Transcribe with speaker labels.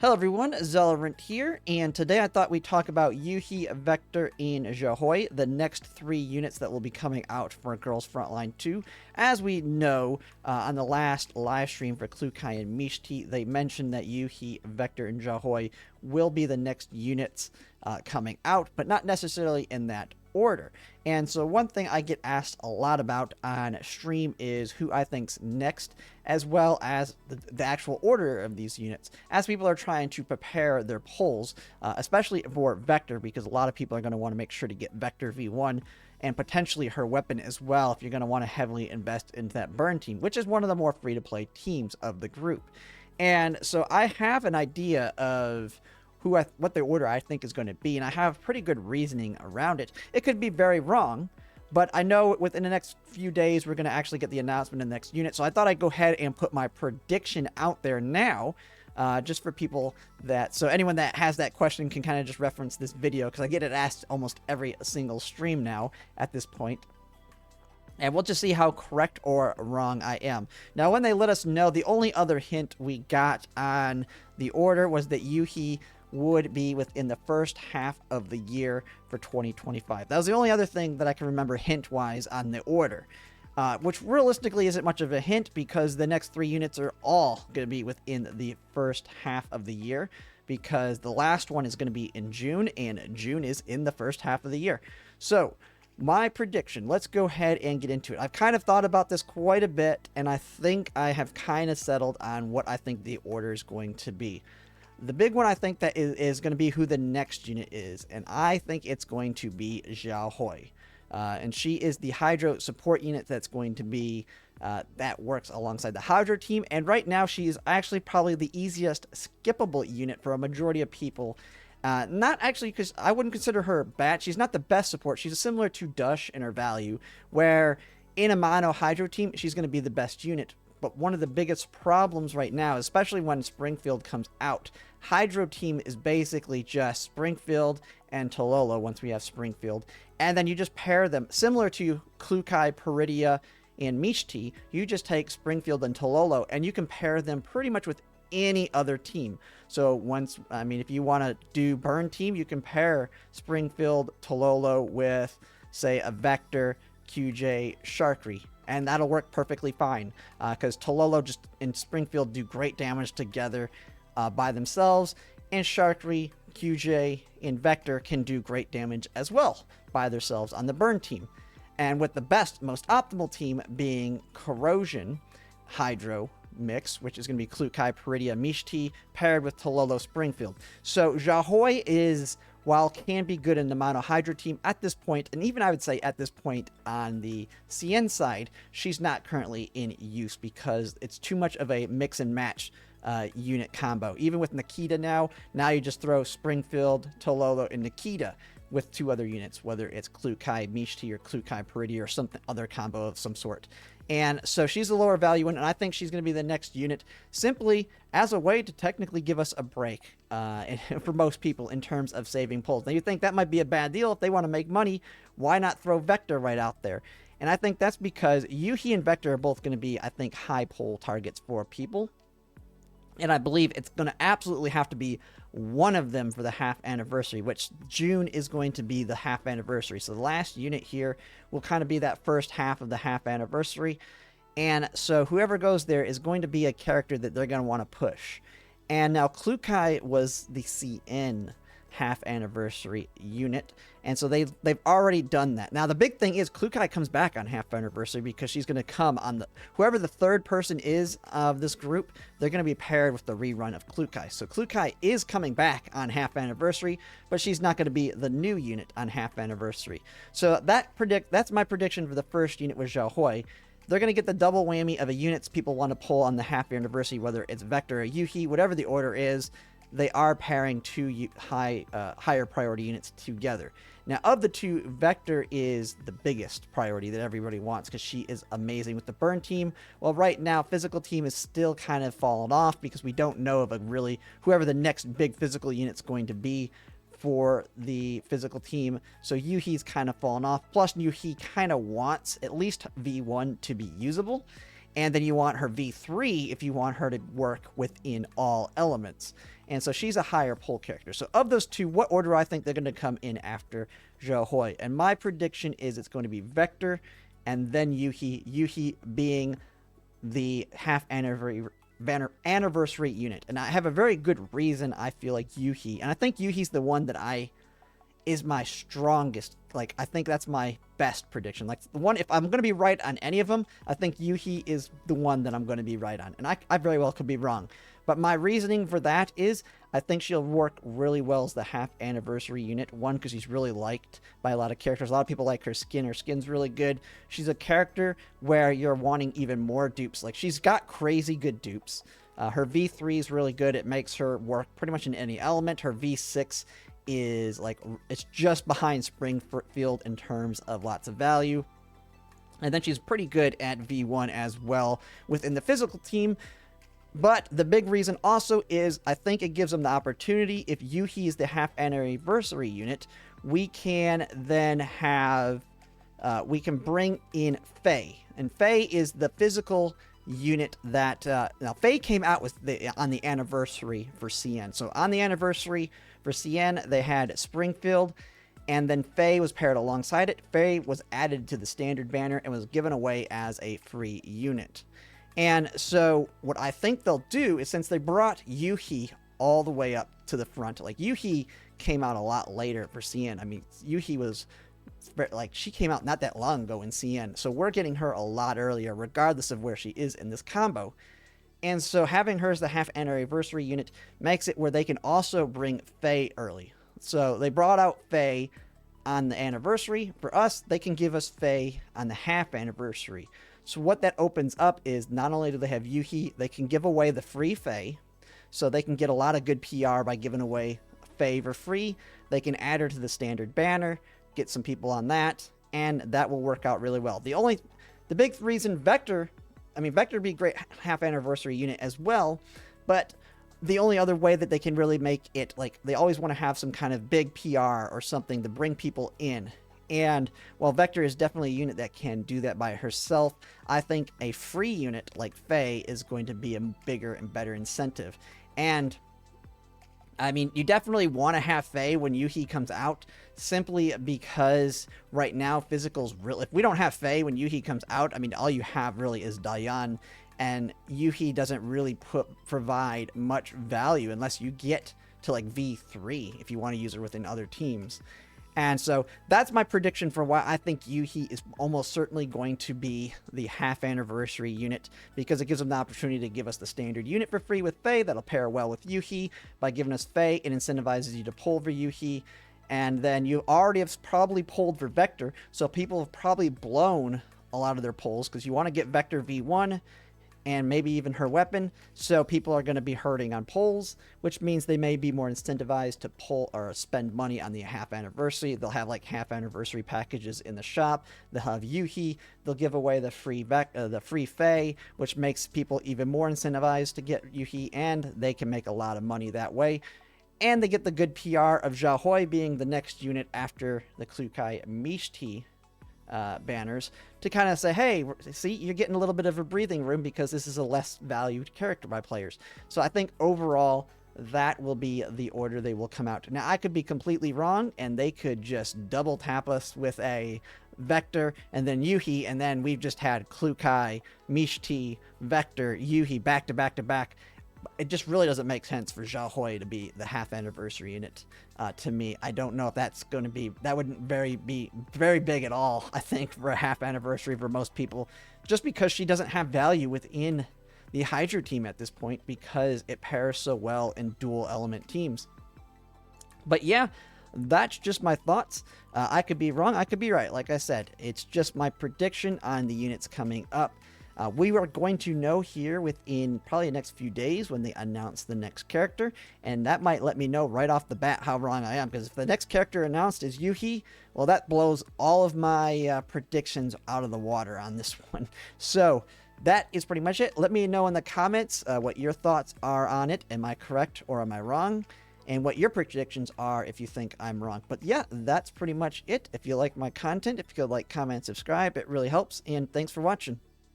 Speaker 1: Hello everyone, Zelrant here, and today I thought we'd talk about Yoohee, Vector, and Zhaohui, the next 3 units that will be coming out for Girls Frontline 2. As we know, on the last live stream for Klukai and Mishti, they mentioned that Yoohee, Vector, and Zhaohui will be the next units coming out, but not necessarily in that order. And so one thing I get asked a lot about on stream is who I think's next, as well as the actual order of these units, as people are trying to prepare their polls, especially for Vector, because a lot of people are going to want to make sure to get Vector V1 and potentially her weapon as well if you're going to want to heavily invest into that burn team, which is one of the more free-to-play teams of the group. And so I have an idea of what the order I think is going to be, and I have pretty good reasoning around it. It could be very wrong, but I know within the next few days we're going to actually get the announcement in the next unit, so I thought I'd go ahead and put my prediction out there now, just for people so anyone that has that question can kind of just reference this video, because I get it asked almost every single stream now at this point. And we'll just see how correct or wrong I am. Now, when they let us know, the only other hint we got on the order was that Yoohee would be within the first half of the year for 2025. That was the only other thing that I can remember hint-wise on the order, which realistically isn't much of a hint because the next 3 units are all going to be within the first half of the year, because the last one is going to be in June, and June is in the first half of the year. So, my prediction, let's go ahead and get into it. I've kind of thought about this quite a bit, and I think I have kind of settled on what I think the order is going to be. The big one I think that is going to be who the next unit is, and I think it's going to be Zhaohui. And she is the Hydro support unit that's going to be, that works alongside the Hydro team, and right now she is actually probably the easiest skippable unit for a majority of people. Not actually, because I wouldn't consider her bad. She's not the best support. She's similar to Dush in her value, where in a mono Hydro team, she's going to be the best unit. But one of the biggest problems right now, especially when Springfield comes out, Hydro team is basically just Springfield and Tololo once we have Springfield. And then you just pair them, similar to Klukai, Peridia, and Mishti, you just take Springfield and Tololo, and you can pair them pretty much with any other team. So if you want to do burn team, you can pair Springfield, Tololo with, say, a Vector, QJ, Sharkry, and that'll work perfectly fine, because Tololo and Springfield do great damage together by themselves, and Sharkry, QJ, and Vector can do great damage as well by themselves on the burn team. And with the most optimal team being Corrosion Hydro mix, which is going to be Klukai, Peridia, Mishti, paired with Tololo, Springfield. So Zhaohui while can be good in the mono Hydro team at this point, and even I would say at this point on the CN side, she's not currently in use because it's too much of a mix and match unit combo. Even with Nikita now you just throw Springfield, Tololo, and Nikita with 2 other units, whether it's Klukai, Mishti, or Klukai, Peridia, or something other combo of some sort. And so she's a lower value one, and I think she's going to be the next unit simply as a way to technically give us a break for most people in terms of saving polls. Now, you think that might be a bad deal. If they want to make money, why not throw Vector right out there? And I think that's because Yoohee and Vector are both going to be, I think, high poll targets for people. And I believe it's going to absolutely have to be one of them for the half anniversary, which June is going to be the half anniversary. So the last unit here will kind of be that first half of the half anniversary. And so whoever goes there is going to be a character that they're going to want to push. And now Klukai was the CN half anniversary unit, and so they've already done that. Now the big thing is Klukai comes back on half anniversary because she's going to come on whoever the third person is of this group, they're going to be paired with the rerun of Klukai. So Klukai is coming back on half anniversary, but she's not going to be the new unit on half anniversary. So that's my prediction for the first unit with Zhaohui. They're going to get the double whammy of a units people want to pull on the half anniversary, whether it's Vector or Yoohee, whatever the order is. They are pairing 2 higher priority units together. Now, of the 2, Vector is the biggest priority that everybody wants because she is amazing with the burn team. Well, right now, physical team is still kind of fallen off because we don't know of whoever the next big physical unit's going to be for the physical team. So Yoohee's kind of fallen off. Plus, Yoohee kind of wants at least V1 to be usable. And then you want her V3 if you want her to work within all elements. And so she's a higher pull character. So of those two, what order do I think they're going to come in after Zhaohui? And my prediction is it's going to be Vector and then Yoohee. Yoohee being the half anniversary unit. And I have a very good reason I feel like Yoohee. And I think Yoohee's the one that is my strongest. Like, I think that's my best prediction. Like, the one, if I'm going to be right on any of them, I think Yoohee is the one that I'm going to be right on. And I very well could be wrong. But my reasoning for that is I think she'll work really well as the half anniversary unit. One, because she's really liked by a lot of characters. A lot of people like her skin. Her skin's really good. She's a character where you're wanting even more dupes. Like, she's got crazy good dupes. Her V3 is really good. It makes her work pretty much in any element. Her V6 is like, it's just behind Springfield in terms of lots of value. And then she's pretty good at V1 as well within the physical team. But the big reason also is I think it gives them the opportunity, if Yoohee is the half anniversary unit, we can then have, we can bring in Faye. And Faye is the physical unit that, now Faye came out with on the anniversary for CN. So on the anniversary for CN, they had Springfield, and then Faye was paired alongside it. Faye was added to the standard banner and was given away as a free unit. And so what I think they'll do is, since they brought Yoohee all the way up to the front, like Yoohee came out a lot later for CN. I mean, Yoohee was, like, she came out not that long ago in CN. So we're getting her a lot earlier, regardless of where she is in this combo. And so having her as the half anniversary unit makes it where they can also bring Faye early. So they brought out Faye on the anniversary. For us, they can give us Faye on the half anniversary. So what that opens up is, not only do they have Yoohee, they can give away the free Faye. So they can get a lot of good PR by giving away Faye for free. They can add her to the standard banner, get some people on that, and that will work out really well. The big reason Vector would be a great half anniversary unit as well, but the only other way that they can really make it, like, they always want to have some kind of big PR or something to bring people in. And while Vector is definitely a unit that can do that by herself, I think a free unit like Faye is going to be a bigger and better incentive. And I mean, you definitely want to have Faye when Yoohee comes out, simply because right now physical's real. If we don't have Faye when Yoohee comes out, I mean, all you have really is Diane, and Yoohee doesn't really provide much value unless you get to like V3 if you want to use her within other teams. And so that's my prediction for why I think Yoohee is almost certainly going to be the half anniversary unit, because it gives them the opportunity to give us the standard unit for free with Faye. That'll pair well with Yoohee. By giving us Faye, it incentivizes you to pull for Yoohee. And then you already have probably pulled for Vector, so people have probably blown a lot of their pulls because you want to get Vector V1 and maybe even her weapon, so people are going to be hurting on pulls, which means they may be more incentivized to pull or spend money on the half anniversary. They'll have like half anniversary packages in the shop. They'll have Yoohee. They'll give away the free Faye, which makes people even more incentivized to get Yoohee, and they can make a lot of money that way. And they get the good PR of Zhaohui being the next unit after the Klukai Mishti banners, to kind of say, hey, see, you're getting a little bit of a breathing room because this is a less valued character by players. So I think overall that will be the order they will come out. Now, I could be completely wrong, and they could just double tap us with a Vector and then Yoohee, and then we've just had Klukai, Mishti, Vector, Yoohee back to back to back. It just really doesn't make sense for Zhaohui to be the half anniversary unit. To me, I don't know if that's going to be, that wouldn't be very big at all, I think, for a half anniversary for most people, just because she doesn't have value within the Hydra team at this point, because it pairs so well in dual element teams. But yeah, that's just my thoughts. I could be wrong, I could be right. Like I said, it's just my prediction on the units coming up. We are going to know here within probably the next few days when they announce the next character, and that might let me know right off the bat how wrong I am, because if the next character announced is Yoohee, well, that blows all of my predictions out of the water on this one. So that is pretty much it. Let me know in the comments what your thoughts are on it. Am I correct or am I wrong? And what your predictions are if you think I'm wrong. But yeah, that's pretty much it. If you like my content, if you could like, comment, subscribe, it really helps. And thanks for watching.